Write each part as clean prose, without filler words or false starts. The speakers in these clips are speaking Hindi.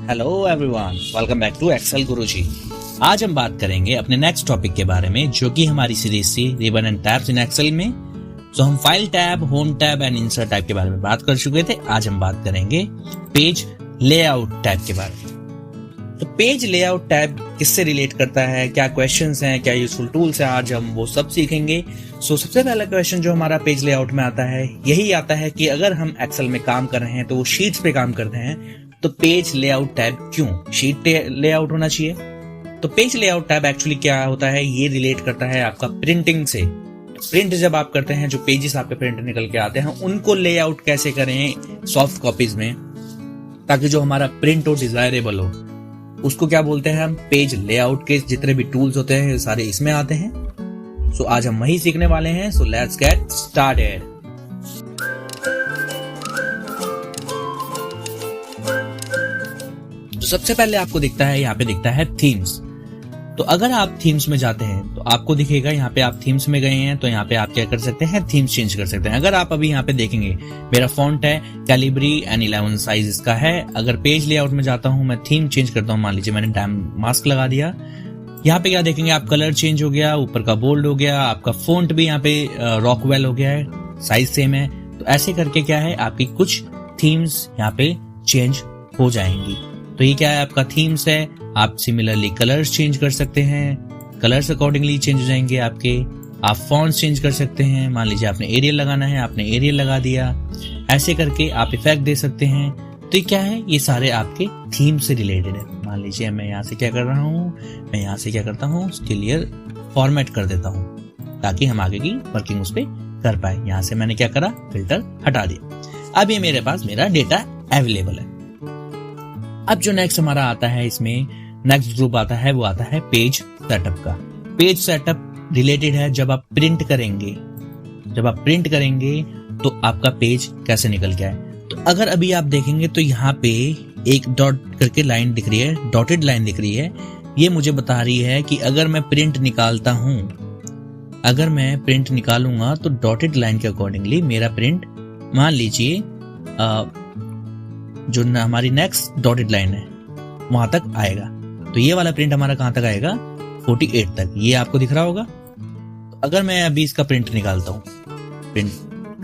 Hello everyone, welcome back to Excel Guruji. आज हम बात करेंगे अपने नेक्स्ट टॉपिक के बारे में, जो कि हमारी सीरीज थी ribbon and tabs in Excel में। तो हम file tab, home tab and insert tab के बारे में बात कर चुके थे। आज हम बात करेंगे पेज लेआउट टैब के बारे में। तो पेज लेआउट टैब किससे रिलेट करता है, क्या क्वेश्चंस हैं, क्या यूजफुल टूल्स हैं, आज हम वो सब सीखेंगे। सबसे पहला क्वेश्चन जो हमारा पेज लेआउट में आता है, यही आता है कि अगर हम एक्सेल में काम कर रहे हैं तो वो शीट्स पे काम करते हैं, तो पेज लेआउट टैब क्यों शीट लेआउट होना चाहिए। तो पेज लेआउट टैब एक्चुअली क्या होता है, ये रिलेट करता है आपका प्रिंटिंग से। प्रिंट जब आप करते हैं, जो पेजेस आपके प्रिंट निकल के आते हैं, उनको लेआउट कैसे करें सॉफ्ट कॉपीज में, ताकि जो हमारा प्रिंट हो डिजायरेबल हो। उसको क्या बोलते हैं हम, पेज लेआउट के जितने भी टूल्स होते हैं सारे इसमें आते हैं। सो आज हम वही सीखने वाले हैं। So let's get started. तो सबसे पहले आपको दिखता है, यहाँ पे दिखता है थीम्स। तो अगर आप थीम्स में जाते हैं तो आपको दिखेगा, यहाँ पे आप थीम्स में गए हैं तो यहाँ पे आप क्या कर सकते हैं, थीम्स चेंज कर सकते हैं। अगर आप अभी यहाँ पे देखेंगे, मेरा फॉन्ट है कैलिब्री N11 साइज इसका है। अगर पेज लेआउट में जाता हूँ, मैं थीम चेंज करता हूँ, मान लीजिए मैंने डैम मास्क लगा दिया, यहाँ पे क्या देखेंगे आप, कलर चेंज हो गया, ऊपर का बोल्ड हो गया, आपका फॉन्ट भी यहाँ पे रॉकवेल हो गया है, साइज सेम है। तो ऐसे करके क्या है, आपकी कुछ थीम्स यहाँ पे चेंज हो जाएंगी। तो ये क्या है, आपका थीम्स है। आप सिमिलरली कलर्स चेंज कर सकते हैं, कलर्स अकॉर्डिंगली चेंज हो जाएंगे आपके। आप फॉन्ट्स चेंज कर सकते हैं, मान लीजिए आपने एरियल लगाना है, आपने एरियल लगा दिया। ऐसे करके आप इफेक्ट दे सकते हैं। तो ये क्या है, ये सारे आपके थीम से रिलेटेड है। मान लीजिए मैं यहाँ से क्या कर रहा हूँ, मैं यहाँ से क्या करता हूँ, क्लियर फॉर्मेट कर देता हूँ, ताकि हम आगे की वर्किंग उस पर कर पाए। यहाँ से मैंने क्या करा, फिल्टर हटा दिया। अब ये मेरे पास मेरा डेटा अवेलेबल है। अब जो नेक्स्ट हमारा आता है, इसमें नेक्स्ट ग्रुप आता है, वो आता है पेज सेटअप का। पेज सेटअप रिलेटेड है जब आप प्रिंट करेंगे। जब आप प्रिंट करेंगे तो आपका पेज कैसे निकल के आए। तो अगर अभी आप देखेंगे तो यहाँ पे एक डॉट करके लाइन दिख रही है, डॉटेड लाइन दिख रही है। ये मुझे बता रही है कि अगर मैं प्रिंट निकालता हूं, अगर मैं प्रिंट निकालूंगा तो डॉटेड लाइन के अकॉर्डिंगली मेरा प्रिंट, मान लीजिए जो हमारी नेक्स्ट डॉटेड लाइन है वहां तक आएगा। तो ये वाला प्रिंट हमारा कहां तक आएगा, 48 तक। ये आपको दिख रहा होगा। तो अगर मैं अभी इसका प्रिंट निकालता हूं, प्रिंट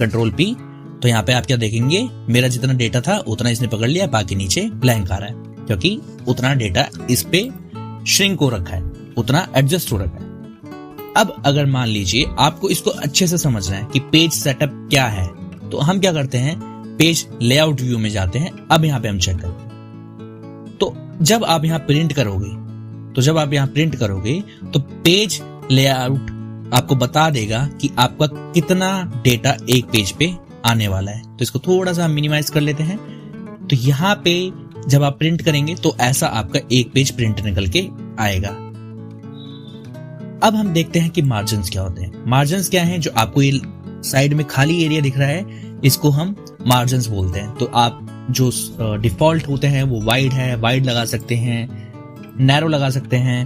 कंट्रोल P, तो यहाँ पे आप क्या देखेंगे, मेरा जितना डेटा था उतना इसने पकड़ लिया, बाकी नीचे ब्लैंक आ रहा है, क्योंकि उतना डेटा इस पे श्रिंक हो रखा है, उतना एडजस्ट हो रखा है। अब अगर मान लीजिए आपको इसको अच्छे से समझना है कि पेज सेटअप क्या है, तो हम क्या करते हैं, पेज लेआउट व्यू में जाते हैं। अब यहाँ पे हम चेक करें, तो जब आप यहाँ प्रिंट करोगे, तो पेज लेआउट आपको बता देगा कि आपका कितना डेटा एक पेज पे आने वाला है। तो इसको थोड़ा सा मिनिमाइज कर लेते हैं। तो यहाँ पे जब आप प्रिंट करेंगे तो ऐसा आपका एक पेज प्रिंट निकल के आएगा। अब हम देखते हैं कि मार्जिन्स क्या होते हैं। मार्जिन्स क्या हैं, जो आपको ये साइड में खाली एरिया दिख रहा है, इसको हम मार्जिन्स बोलते हैं। तो आप जो डिफॉल्ट होते हैं वो वाइड है, वाइड लगा सकते हैं, नैरो लगा सकते हैं,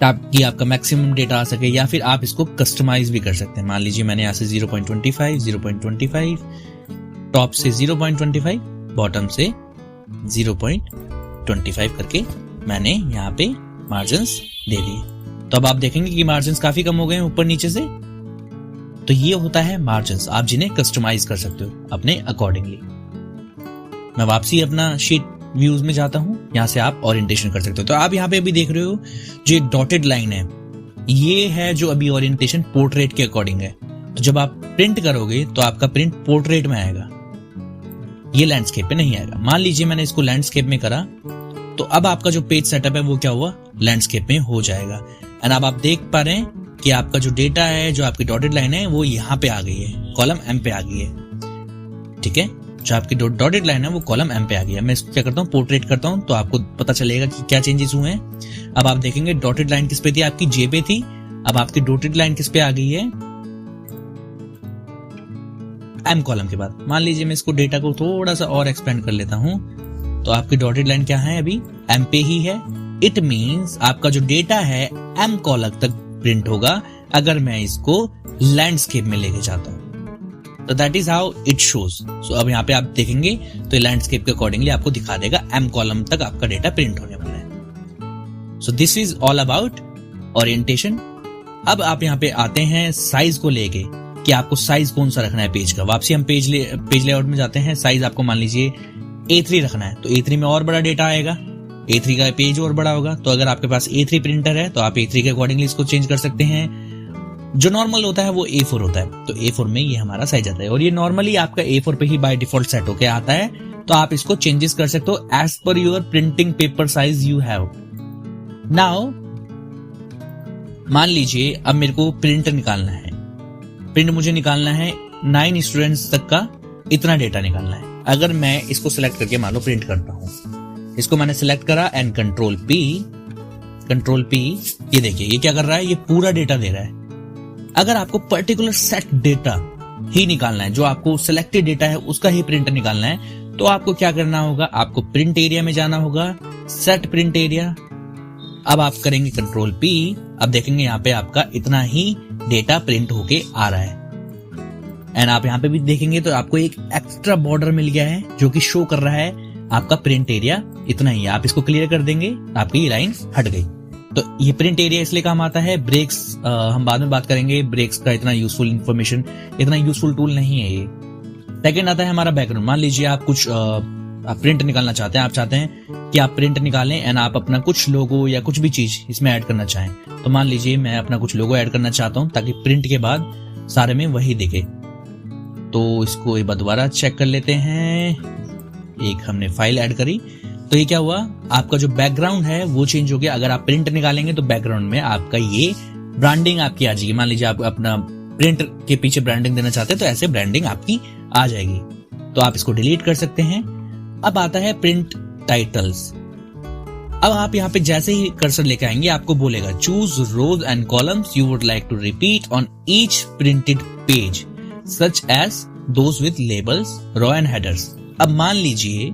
ताकि आपका मैक्सिमम डेटा आ सके, या फिर आप इसको कस्टमाइज भी कर सकते हैं। मान लीजिए मैंने यहाँ से 0.25, टॉप से 0.25, बॉटम से 0.25 करके मैंने यहाँ पे मार्जिन्स दे दिए। तो अब आप देखेंगे कि मार्जिन्स काफी कम हो गए हैं ऊपर नीचे से। तो ये होता है मार्जिन्स, आप जिन्हें कस्टमाइज कर सकते हो अपने अकॉर्डिंगली। मैं वापसी अपना शीट व्यूज में जाता हूं, यहां से आप ओरिएंटेशन कर सकते हो। तो आप यहाँ पे अभी देख रहे हो जो एक डॉटेड लाइन है, ये है जो अभी ओरिएंटेशन पोर्ट्रेट के अकॉर्डिंग है। तो जब आप प्रिंट करोगे तो आपका प्रिंट पोर्ट्रेट में आएगा, ये लैंडस्केप पे नहीं आएगा। मान लीजिए मैंने इसको लैंडस्केप में करा, तो अब आपका जो पेज सेटअप है वो क्या हुआ, लैंडस्केप में हो जाएगा। एंड अब आप देख पा रहे हैं कि आपका जो डेटा है, जो आपकी डॉटेड लाइन है, वो यहाँ पे आ गई है, कॉलम M पे आ गई है। ठीक है, जो आपकी डॉटेड लाइन है वो कॉलम M पे आ गई है। मैं इसको क्या करता हूँ, पोर्ट्रेट करता हूँ, तो आपको पता चलेगा कि क्या चेंजेस हुए हैं। अब आप देखेंगे डॉटेड लाइन किस पे थी, आपकी J पे थी। अब आपकी डॉटेड लाइन किस पे आ गई है, M कॉलम के बाद। मान लीजिए मैं इसको डेटा को थोड़ा सा और एक्सपेंड कर लेता हूँ, तो आपकी डॉटेड लाइन क्या है, अभी M पे ही है। इट मीन्स आपका जो डेटा है M कॉलम तक प्रिंट होगा अगर मैं इसको लैंडस्केप में लेके जाता हूं। तो that is how it shows. So अब यहाँ पे आप देखेंगे तो लैंडस्केप के अकॉर्डिंगली आपको दिखा देगा M कॉलम तक आपका डेटा प्रिंट होने वाला है। So this is all about orientation. अब आप यहाँ पे आते हैं साइज को लेके कि आपको साइज कौन सा रखना है पेज का। वापसी हम पेज लेआउट में जाते हैं। साइज आपको मान लीजिए A3 रखना है, तो A3 में और बड़ा डेटा आएगा, A3 का पेज और बड़ा होगा। तो अगर आपके पास A3 प्रिंटर है तो आप A3 के अकॉर्डिंगली इसको चेंज कर सकते हैं। जो नॉर्मल होता है वो A4 होता है, तो A4 में ये हमारा साइज आता है और ये नॉर्मली आपका A4 पे ही बाय डिफॉल्ट सेट होके आता है। तो आप इसको चेंजेस कर सकते हो as per your printing paper size you have. Now मान लीजिए अब मेरे को प्रिंट निकालना है, प्रिंट मुझे निकालना है 9 स्टूडेंट्स तक का, इतना डेटा निकालना है। अगर मैं इसको सिलेक्ट करके मान लो प्रिंट करता हूं, इसको मैंने सिलेक्ट करा एंड कंट्रोल P, ये देखिए ये क्या कर रहा है, ये पूरा डेटा दे रहा है। अगर आपको पर्टिकुलर सेट डेटा ही निकालना है, जो आपको सिलेक्टेड डेटा है उसका ही प्रिंट निकालना है, तो आपको क्या करना होगा, आपको प्रिंट एरिया में जाना होगा, सेट प्रिंट एरिया। अब आप करेंगे कंट्रोल P, अब देखेंगे यहाँ पे आपका इतना ही डेटा प्रिंट होके आ रहा है। एंड आप यहाँ पे भी देखेंगे तो आपको एक एक्स्ट्रा बॉर्डर मिल गया है जो कि शो कर रहा है आपका प्रिंट एरिया इतना ही है। आप इसको क्लियर कर देंगे, आपकी ये लाइन हट गई। तो ये प्रिंट एरिया इसलिए काम आता है। ब्रेक्स हम बाद में बात करेंगे, ब्रेक्स का इतना यूजफुल इंफॉर्मेशन, इतना यूजफुल टूल नहीं है ये। सेकंड आता है हमारा बैकग्राउंड। मान लीजिए आप कुछ आप प्रिंट निकालना चाहते हैं, आप चाहते हैं कि आप प्रिंट निकालें एंड आप अपना कुछ लोगो या कुछ भी चीज इसमें ऐड करना चाहें। तो मान लीजिए मैं अपना कुछ लोगो ऐड करना चाहता हूं ताकि प्रिंट के बाद सारे में वही दिखे। तो इसको एक बार दोबारा चेक कर लेते हैं। एक हमने फाइल ऐड करी, तो ये क्या हुआ, आपका जो बैकग्राउंड है वो चेंज हो गया। अगर आप प्रिंट निकालेंगे तो बैकग्राउंड में आपका ये ब्रांडिंग आपकी आ जाएगी। मान लीजिए आप अपना प्रिंट के पीछे ब्रांडिंग देना चाहते हैं तो ऐसे ब्रांडिंग आपकी आ जाएगी। तो आप इसको डिलीट कर सकते हैं। अब आता है प्रिंट टाइटल्स। अब आप यहाँ पे जैसे ही कर्सर लेके आएंगे आपको बोलेगा choose rows and columns you would like to repeat on each printed page such as those with labels, row and headers. अब मान लीजिए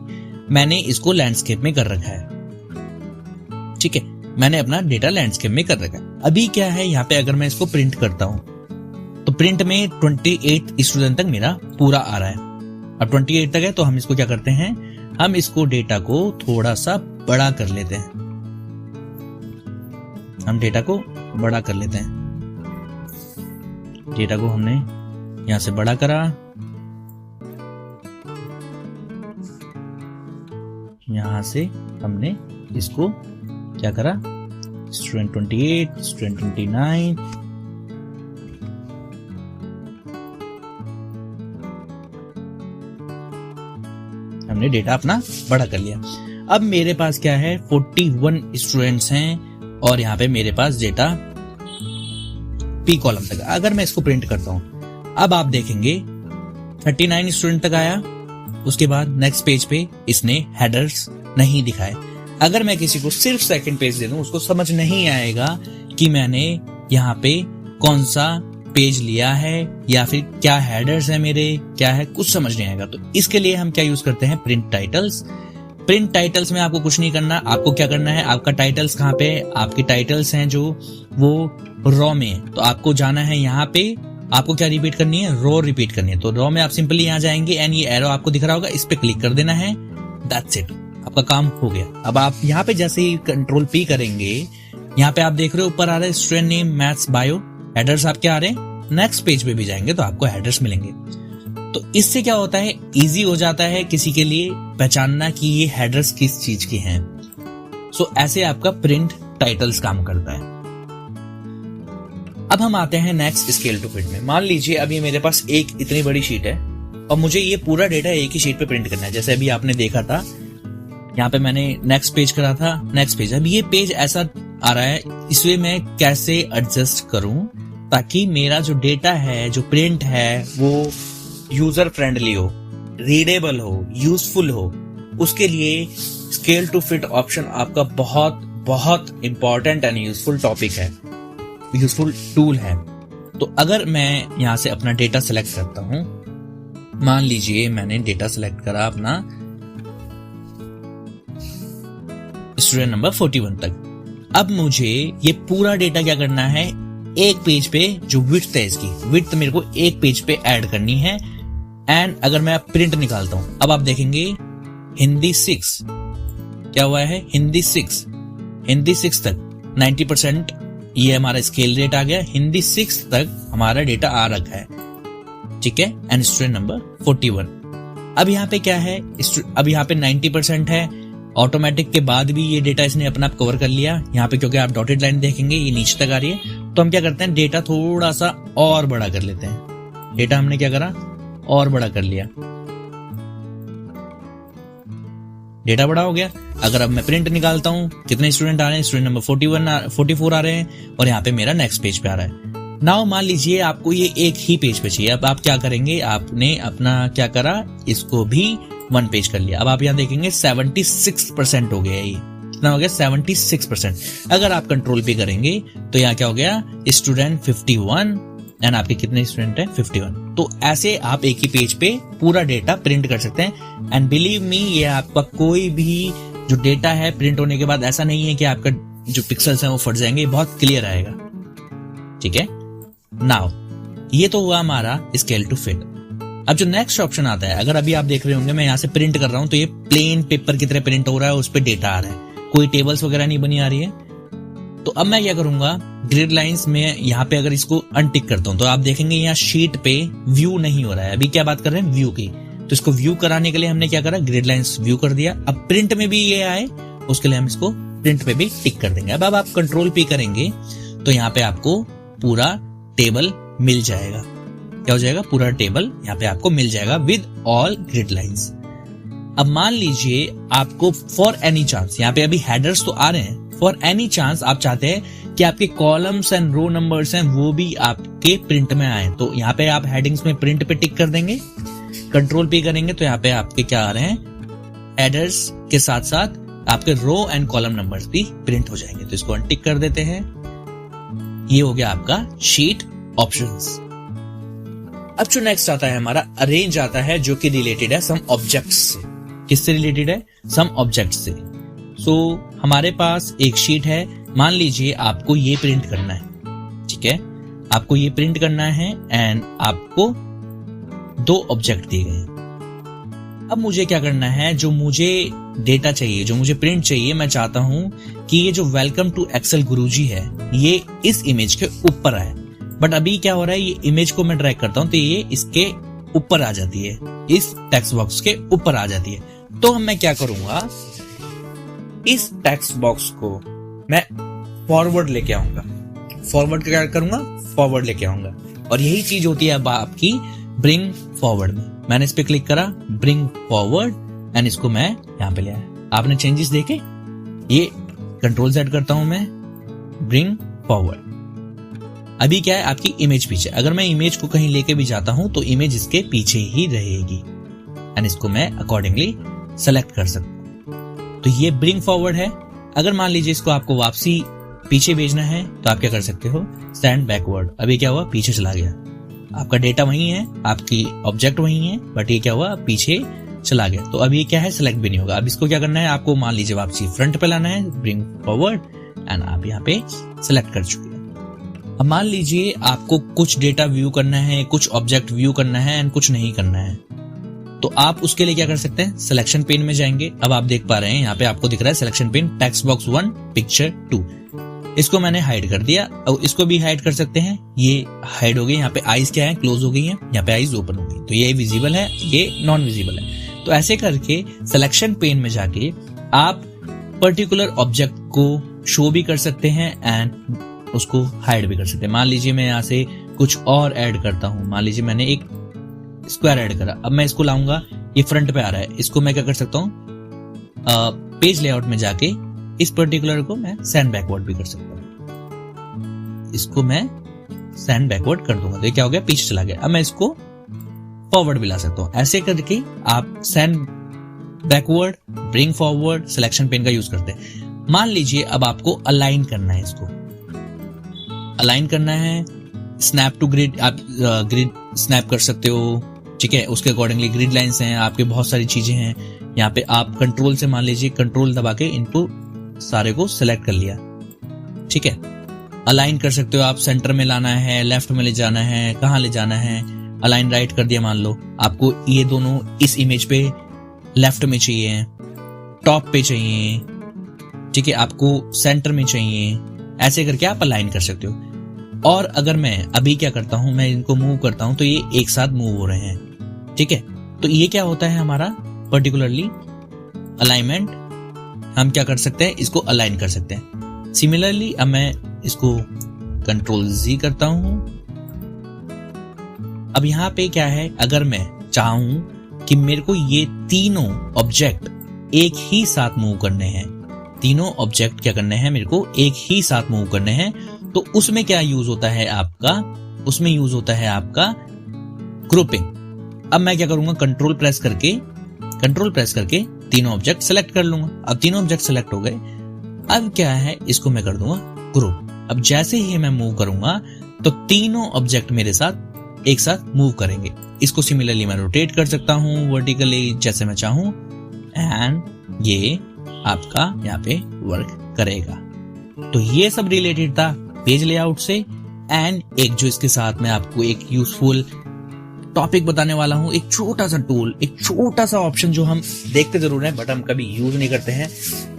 मैंने इसको लैंडस्केप में कर रखा है, ठीक है, मैंने अपना डेटा लैंडस्केप में कर रखा है। अभी क्या है यहाँ पे, अगर मैं इसको प्रिंट करता हूं तो प्रिंट में 28 स्टूडेंट तक मेरा पूरा आ रहा है। अब 28 तक है तो हम इसको क्या करते हैं, हम इसको डेटा को थोड़ा सा बड़ा कर लेते हैं। हम डेटा को बड़ा कर लेते हैं। डेटा को हमने यहां से बड़ा करा, यहां से हमने इसको क्या करा, स्टूडेंट 28, स्टूडेंट 29, हमने डेटा अपना बड़ा कर लिया। अब मेरे पास क्या है, 41 स्टूडेंट्स हैं और यहाँ पे मेरे पास डेटा P कॉलम तक। अगर मैं इसको प्रिंट करता हूं, अब आप देखेंगे 39 स्टूडेंट तक आया। उसके बाद नेक्स्ट पेज पे इसने हेडर्स नहीं दिखाए। अगर मैं किसी को सिर्फ सेकंड पेज दे दूं, उसको समझ नहीं आएगा कि मैंने यहाँ पे कौन सा पेज लिया है या फिर क्या हेडर्स है मेरे, क्या है, कुछ समझ नहीं आएगा। तो इसके लिए हम क्या यूज करते हैं, प्रिंट टाइटल्स। प्रिंट टाइटल्स में आपको कुछ नहीं करना। आपको क्या करना है, आपका टाइटल्स कहाँ पे, आपके टाइटल्स हैं जो वो रॉ में है, तो आपको जाना है यहाँ पे। आपको क्या रिपीट करनी है, रो रिपीट करनी है। तो रो में आप सिंपली यहाँ जाएंगे एंड ये एरो आपको दिख रहा होगा, इस पे क्लिक कर देना है। दैट्स इट, आपका काम हो गया। अब आप यहाँ पे जैसे ही कंट्रोल P करेंगे, यहाँ पे आप देख रहे हो ऊपर आ रहा है student name, maths, bio, headers आपके आ रहे हैं। नेक्स्ट पेज पे भी जाएंगे तो आपको हेडर्स मिलेंगे। तो इससे क्या होता है, इजी हो जाता है किसी के लिए पहचानना कि ये हेडर्स किस चीज के हैं। सो ऐसे आपका प्रिंट टाइटल्स काम करता है। अब हम आते हैं नेक्स्ट स्केल टू फिट में। मान लीजिए अभी मेरे पास एक इतनी बड़ी शीट है और मुझे ये पूरा डेटा एक ही शीट पे प्रिंट करना है। जैसे अभी आपने देखा था, यहाँ पे मैंने नेक्स्ट पेज करा था, नेक्स्ट पेज। अब ये पेज ऐसा आ रहा है, इसमें मैं कैसे एडजस्ट करूं ताकि मेरा जो डेटा है, जो प्रिंट है, वो यूजर फ्रेंडली हो, रीडेबल हो, यूजफुल हो। उसके लिए स्केल टू फिट ऑप्शन आपका बहुत बहुत इंपॉर्टेंट एंड यूजफुल टॉपिक है, यूजफुल टूल है। तो अगर मैं यहां से अपना डेटा सेलेक्ट करता हूं, मान लीजिए मैंने डेटा सेलेक्ट करा अपना स्टूडेंट नंबर 41 तक। अब मुझे ये पूरा डेटा क्या करना है, एक पेज पे जो विड्थ है, इसकी विड्थ मेरे को एक पेज पे ऐड करनी है एंड अगर मैं प्रिंट निकालता हूं, अब आप देखेंगे हिंदी 6 क्या हुआ है, हिंदी 6 तक 90% ये हमारा स्केल रेट आ गया, हिंदी 6 तक हमारा डेटा आ रखा है, ठीक है। And student number 41। अब यहाँ पे क्या है, अब यहाँ पे 90% है, ऑटोमेटिक के बाद भी ये डेटा इसने अपना आप कवर कर लिया। यहाँ पे क्योंकि आप डॉटेड लाइन देखेंगे ये नीचे तक आ रही है, तो हम क्या करते हैं, डेटा थोड़ा सा और बड़ा कर लेते हैं। डेटा हमने क्या करा, और बड़ा कर लिया, डेटा बड़ा हो गया। अगर अब मैं प्रिंट निकालता हूं, कितने स्टूडेंट आ रहे हैं, स्टूडेंट नंबर 44 आ रहे हैं, और यहाँ पे मेरा नेक्स्ट पेज पे आ रहा है। नाउ मान लीजिए आपको ये एक ही पेज पे चाहिए, अब आप क्या करेंगे, आपने अपना क्या करा, इसको भी 1 पेज कर लिया। अब आप यहाँ देखेंगे 76% हो गया, ये कितना हो गया, 76%। अगर आप कंट्रोल पे करेंगे तो यहाँ क्या हो गया, स्टूडेंट 51 एंड आपके कितने स्टूडेंट हैं, 51। तो ऐसे आप एक ही पेज पे पूरा डेटा प्रिंट कर सकते हैं। एंड बिलीव मी, ये आपका कोई भी जो डेटा है प्रिंट होने के बाद ऐसा नहीं है कि आपका जो पिक्सल्स हैं वो फट जाएंगे, बहुत क्लियर आएगा, ठीक है। नाउ ये तो हुआ हमारा स्केल टू फिट। अब जो नेक्स्ट ऑप्शन आता है, अगर अभी आप देख रहे होंगे मैं यहाँ से प्रिंट कर रहा हूं, तो ये प्लेन पेपर की तरह प्रिंट हो रहा है, उस पर डेटा आ रहा है, कोई टेबल्स वगैरह नहीं बनी आ रही है। तो अब मैं क्या करूंगा, ग्रिड लाइंस में यहाँ पे अगर इसको अनटिक करता हूं तो आप देखेंगे यहाँ शीट पे व्यू नहीं हो रहा है। अभी क्या बात कर रहे हैं, व्यू की, तो इसको व्यू कराने के लिए हमने क्या करा, ग्रिड लाइंस व्यू कर दिया। अब प्रिंट में भी ये आए, उसके लिए हम इसको प्रिंट पे भी टिक कर देंगे। अब आप कंट्रोल पे करेंगे तो यहाँ पे आपको पूरा टेबल मिल जाएगा। क्या हो जाएगा, पूरा टेबल यहाँ पे आपको मिल जाएगा विद ऑल ग्रिड लाइंस। अब मान लीजिए आपको फॉर एनी चांस, यहाँ पे अभी हेडर्स तो आ रहे हैं, फॉर एनी चांस आप चाहते हैं कि आपके कॉलम्स एंड रो नंबर्स हैं वो भी आपके प्रिंट में आए, तो यहाँ पे आप हेडिंग्स में प्रिंट पे टिक कर देंगे। कंट्रोल पे करेंगे तो यहाँ पे आपके क्या आ रहे हैं, हेडर्स के साथ साथ आपके रो एंड कॉलम नंबर्स भी प्रिंट हो जाएंगे। तो इसको अनटिक कर देते हैं। ये हो गया आपका शीट ऑप्शंस। अब जो नेक्स्ट आता है हमारा अरेंज आता है, जो कि रिलेटेड है सम ऑब्जेक्ट्स से। किससे रिलेटेड है, सम ऑब्जेक्ट से। सो हमारे पास एक शीट है, मान लीजिए आपको ये प्रिंट करना है, ठीक है, आपको ये प्रिंट करना है एंड आपको 2 ऑब्जेक्ट दिए गए। अब मुझे क्या करना है, जो मुझे डेटा चाहिए, जो मुझे प्रिंट चाहिए, मैं चाहता हूं कि ये जो वेलकम टू एक्सेल गुरुजी है ये इस इमेज के ऊपर आए। बट अभी क्या हो रहा है, ये इमेज को मैं ड्रैग करता हूं तो ये इसके ऊपर आ जाती है, इस टेक्स्ट बॉक्स के ऊपर आ जाती है। तो मैं क्या करूंगा, इस टेक्स्ट बॉक्स को मैं फॉरवर्ड लेके आऊंगा। फॉरवर्ड क्या करूंगा, फॉरवर्ड लेके आऊंगा। और यही चीज होती है अब आपकी ब्रिंग फॉरवर्ड में। मैंने इस पे क्लिक करा, ब्रिंग फॉरवर्ड, एंड इसको मैं यहाँ पे ले आया। आपने चेंजेस देखे, ये कंट्रोल Z करता हूं मैं, ब्रिंग फॉरवर्ड। अभी क्या है, आपकी इमेज पीछे। अगर मैं इमेज को कहीं लेके भी जाता हूं तो इमेज इसके पीछे ही रहेगी, एंड इसको मैं अकॉर्डिंगली सेलेक्ट कर सकता हूं। तो ये ब्रिंग फॉरवर्ड है। अगर मान लीजिए इसको आपको वापसी पीछे भेजना है तो आप क्या कर सकते हो, स्टैंड बैकवर्ड। अभी क्या हुआ, पीछे चला गया, आपका डेटा वही है, आपकी ऑब्जेक्ट वही है, बट ये क्या हुआ, पीछे चला गया। तो अभी क्या है, सिलेक्ट भी नहीं होगा। अब इसको क्या करना है, आपको मान लीजिए वापसी फ्रंट पे लाना है, ब्रिंग फॉरवर्ड, एंड आप यहाँ पे सिलेक्ट कर चुके हैं। अब मान लीजिए आपको कुछ डेटा व्यू करना है, कुछ ऑब्जेक्ट व्यू करना है एंड कुछ नहीं करना है, तो आप उसके लिए क्या कर सकते हैं, सिलेक्शन पेन में जाएंगे। अब आप देख पा रहे हैं यहाँ पे आपको दिख रहा है selection pen, text box 1, picture 2। इसको मैंने हाइड कर दिया, और इसको भी हाइड कर सकते हैं। ये हाइड हो गई। यहाँ पे आईज क्या है, क्लोज हो गई है, यहाँ पे आईज ओपन हो गई, तो ये विजिबल है, ये नॉन विजिबल है। तो ऐसे करके सिलेक्शन पेन में जाके आप पर्टिकुलर ऑब्जेक्ट को शो भी कर सकते हैं एंड उसको हाइड भी कर सकते हैं। मान लीजिए मैं यहाँ से कुछ और ऐड करता हूं, मान लीजिए मैंने एक स्क्वायर ऐड करा, अब मैं इसको लाऊंगा, ये फ्रंट पे आ रहा है, इसको मैं क्या कर सकता हूँ, पेज लेआउट में जाके इस पर्टिकुलर को मैं सेंड बैकवर्ड भी कर सकता हूँ। इसको मैं सेंड बैकवर्ड कर दूंगा तो ये क्या हो गया, पीछे चला गया। अब मैं इसको फॉरवर्ड भी ला सकता हूँ। ऐसे करके आप send backward, bring forward, selection pen का यूज करते हैं। मान लीजिए अब आपको अलाइन करना है, इसको अलाइन करना है, स्नैप टू ग्रिड, आप ग्रिड स्नैप कर सकते हो, ठीक है, उसके अकॉर्डिंगली ग्रिड लाइंस हैं, आपके बहुत सारी चीजें हैं। यहाँ पे आप कंट्रोल से, मान लीजिए कंट्रोल दबा के इनको सारे को सिलेक्ट कर लिया, ठीक है। अलाइन कर सकते हो आप, सेंटर में लाना है, लेफ्ट में ले जाना है, कहाँ ले जाना है, अलाइन राइट कर दिया मान लो, आपको ये दोनों इस इमेज पे लेफ्ट में चाहिए, टॉप पे चाहिए, ठीक है, आपको सेंटर में चाहिए, ऐसे करके आप अलाइन कर सकते हो। और अगर मैं अभी क्या करता हूं, मैं इनको मूव करता हूं तो ये एक साथ मूव हो रहे हैं, ठीक है। तो ये क्या होता है हमारा पर्टिकुलरली अलाइनमेंट, हम क्या कर सकते हैं, इसको अलाइन कर सकते हैं। सिमिलरली अब मैं इसको कंट्रोल Z करता हूं। अब यहां पे क्या है, अगर मैं चाहूं कि मेरे को ये तीनों ऑब्जेक्ट एक ही साथ मूव करने हैं, तीनों ऑब्जेक्ट क्या करने हैं, मेरे को एक ही साथ मूव करने हैं, तो उसमें क्या यूज होता है आपका, उसमें यूज होता है आपका ग्रुपिंग। अब मैं क्या करूंगा, कंट्रोल प्रेस करके तीनों ऑब्जेक्ट सेलेक्ट कर लूंगा। अब तीनों ऑब्जेक्ट सेलेक्ट हो गए, अब क्या है, इसको मैं कर दूंगा ग्रुप। अब जैसे ही मैं मूव करूंगा तो तीनों ऑब्जेक्ट मेरे साथ एक साथ मूव करेंगे। इसको सिमिलरली मैं रोटेट कर सकता हूं वर्टिकली जैसे मैं चाहूं, एंड ये आपका यहाँ पे वर्क करेगा। तो ये सब रिलेटेड था पेज लेआउट से। एंड एक जो इसके साथ में आपको एक यूजफुल टॉपिक बताने वाला हूं, एक छोटा सा टूल, एक छोटा सा ऑप्शन जो हम देखते जरूर हैं बट हम कभी यूज नहीं करते हैं,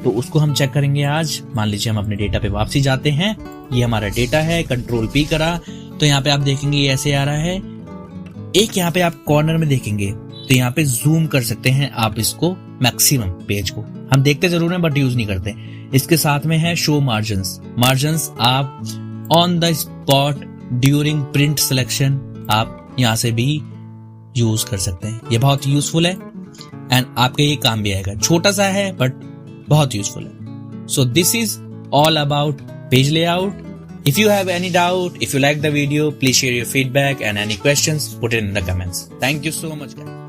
तो उसको हम चेक करेंगे आज। मान लीजिए हम अपने डेटा पे वापसी जाते हैं, ये हमारा डेटा है, कंट्रोल P करा तो यहाँ पे आप देखेंगे ये ऐसे आ रहा है। एक यहाँ पे आप कॉर्नर में देखेंगे तो यहाँ पे जूम कर सकते हैं आप इसको मैक्सिमम पेज को, हम देखते जरूर हैं बट यूज नहीं करते। इसके साथ में है शो मार्जिन्स आप on the spot during print selection आप यहां से भी यूज कर सकते हैं। ये बहुत यूजफुल है एंड आपके ये काम भी आएगा, छोटा सा है बट बहुत यूजफुल है। So this is all about page layout. If you have any doubt, if you like the video, please share your feedback and any questions, put it in the comments. Thank you so much guys.